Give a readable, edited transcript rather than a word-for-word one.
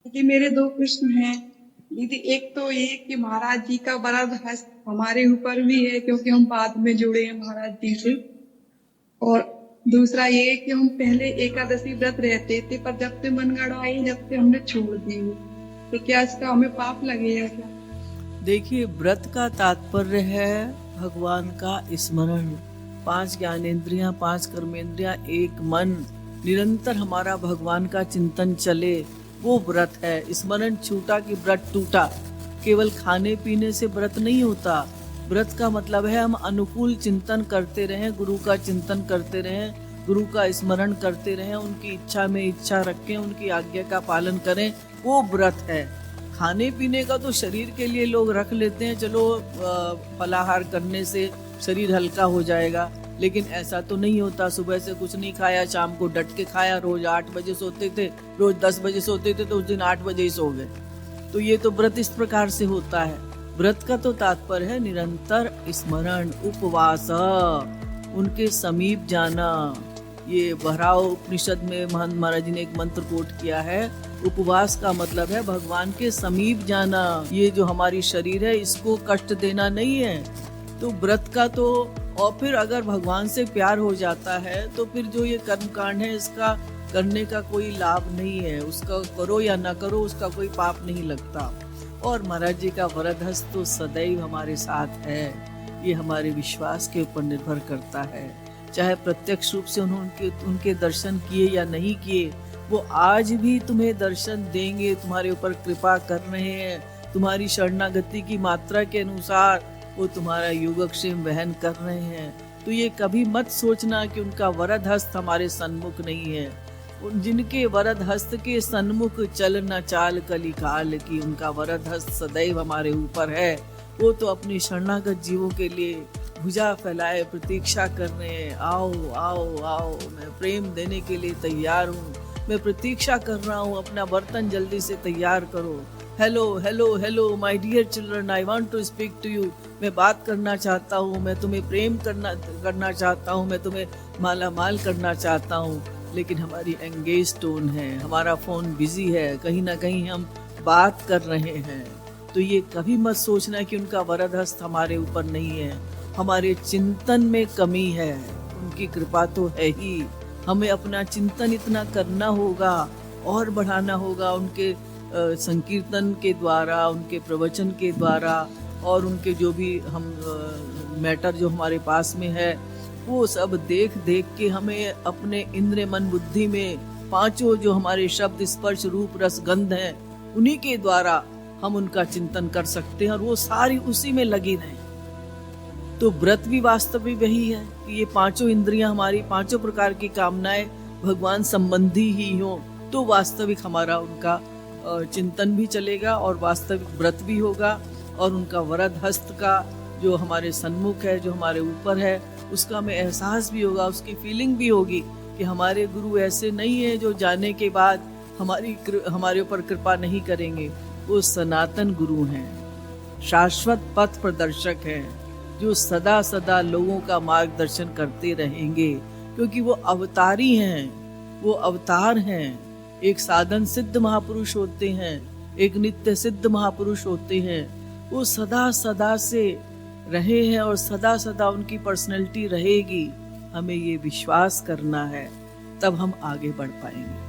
कि मेरे दो प्रश्न हैं दीदी। एक तो ये कि महाराज जी का वरद हस्त हमारे ऊपर भी है क्योंकि हम बाद में जुड़े हैं महाराज जी से। और दूसरा ये कि हम पहले एकादशी व्रत रहते थे, पर जब से मनगढ़ आई जब से हमने छोड़ दी, तो क्या इसका हमें पाप लगेगा क्या? देखिए, व्रत का तात्पर्य है भगवान का स्मरण। 5 ज्ञानेंद्रियां, 5 कर्मेंद्रियां, एक मन, निरंतर हमारा भगवान का चिंतन चले, वो व्रत है। स्मरण छूटा कि व्रत टूटा। केवल खाने पीने से व्रत नहीं होता। व्रत का मतलब है हम अनुकूल चिंतन करते रहें, गुरु का चिंतन करते रहें, गुरु का स्मरण करते रहें, उनकी इच्छा में इच्छा रखें, उनकी आज्ञा का पालन करें, वो व्रत है। खाने पीने का तो शरीर के लिए लोग रख लेते हैं, चलो फलाहार करने से शरीर हल्का हो जाएगा, लेकिन ऐसा तो नहीं होता। सुबह से कुछ नहीं खाया, शाम को डट के खाया। रोज 8 बजे सोते थे, रोज 10 बजे सोते थे, तो उस दिन 8 बजे ही सो गए। तो ये तो व्रत इस प्रकार से होता है। व्रत का तो तात्पर्य है निरंतर स्मरण, उपवास, उनके समीप जाना। ये बहराव उपनिषद में महंत महाराज जी ने एक मंत्र कोट किया है। उपवास का मतलब है भगवान के समीप जाना। ये जो हमारी शरीर है इसको कष्ट देना नहीं है। तो व्रत का तो, और फिर अगर भगवान से प्यार हो जाता है तो फिर जो ये कर्म कांड है इसका करने का कोई लाभ नहीं है। उसका करो या ना करो, उसका कोई पाप नहीं लगता। और महाराज जी का वरद हस्त तो सदैव हमारे साथ है। ये हमारे विश्वास के ऊपर निर्भर करता है। चाहे प्रत्यक्ष रूप से उन्होंने उनके दर्शन किए या नहीं किए, वो आज भी तुम्हें दर्शन देंगे, तुम्हारे ऊपर कृपा कर रहे हैं। तुम्हारी शरणागति की मात्रा के अनुसार वो तुम्हारा योगक्षेम वहन कर रहे हैं। तो ये कभी मत सोचना कि उनका वरद हस्त हमारे सन्मुख नहीं है। जिनके वरद हस्त के सन्मुख चल न चाल कलिकाल की, उनका वरद हस्त सदैव हमारे ऊपर है। वो तो अपनी शरणागत जीवों के लिए भुजा फैलाए प्रतीक्षा कर रहे हैं। आओ आओ आओ, मैं प्रेम देने के लिए तैयार हूँ, मैं प्रतीक्षा कर रहा हूँ, अपना बर्तन जल्दी से तैयार करो। Hello hello hello my dear children, I want to speak to you. मैं बात करना चाहता हूँ, मैं तुम्हें प्रेम करना चाहता हूँ, मैं तुम्हें माला माल करना चाहता हूँ। लेकिन हमारी एंगेज टोन है, हमारा फोन बिजी है, कहीं ना कहीं हम बात कर रहे हैं। तो ये कभी मत सोचना कि उनका वरद हस्त हमारे ऊपर नहीं है। हमारे चिंतन में कमी है, उनकी कृपा तो है ही। हमें अपना चिंतन इतना करना होगा और बढ़ाना होगा उनके संकीर्तन के द्वारा, उनके प्रवचन के द्वारा, और उनके जो भी हम मैटर जो हमारे पास में है वो सब देख देख के हमें अपने इंद्रिय मन बुद्धि में 5 जो हमारे शब्द स्पर्श रूप रस गंध हैं, उन्हीं के द्वारा हम उनका चिंतन कर सकते हैं, और वो सारी उसी में लगी रहे। तो व्रत भी वास्तविक वही है कि ये 5 इंद्रियां, हमारी 5 प्रकार की कामनाएं भगवान संबंधी ही हो, तो वास्तविक हमारा उनका चिंतन भी चलेगा और वास्तविक व्रत भी होगा। और उनका वरद हस्त का जो हमारे सन्मुख है, जो हमारे ऊपर है, उसका हमें एहसास भी होगा, उसकी फीलिंग भी होगी कि हमारे गुरु ऐसे नहीं है जो जाने के बाद हमारे ऊपर कृपा नहीं करेंगे। वो सनातन गुरु हैं, शाश्वत पथ प्रदर्शक हैं, जो सदा सदा लोगों का मार्गदर्शन करते रहेंगे, क्योंकि वो अवतारी हैं, वो अवतार हैं। एक साधन सिद्ध महापुरुष होते हैं, एक नित्य सिद्ध महापुरुष होते हैं। वो सदा सदा से रहे हैं और सदा सदा उनकी पर्सनैलिटी रहेगी। हमें ये विश्वास करना है, तब हम आगे बढ़ पाएंगे।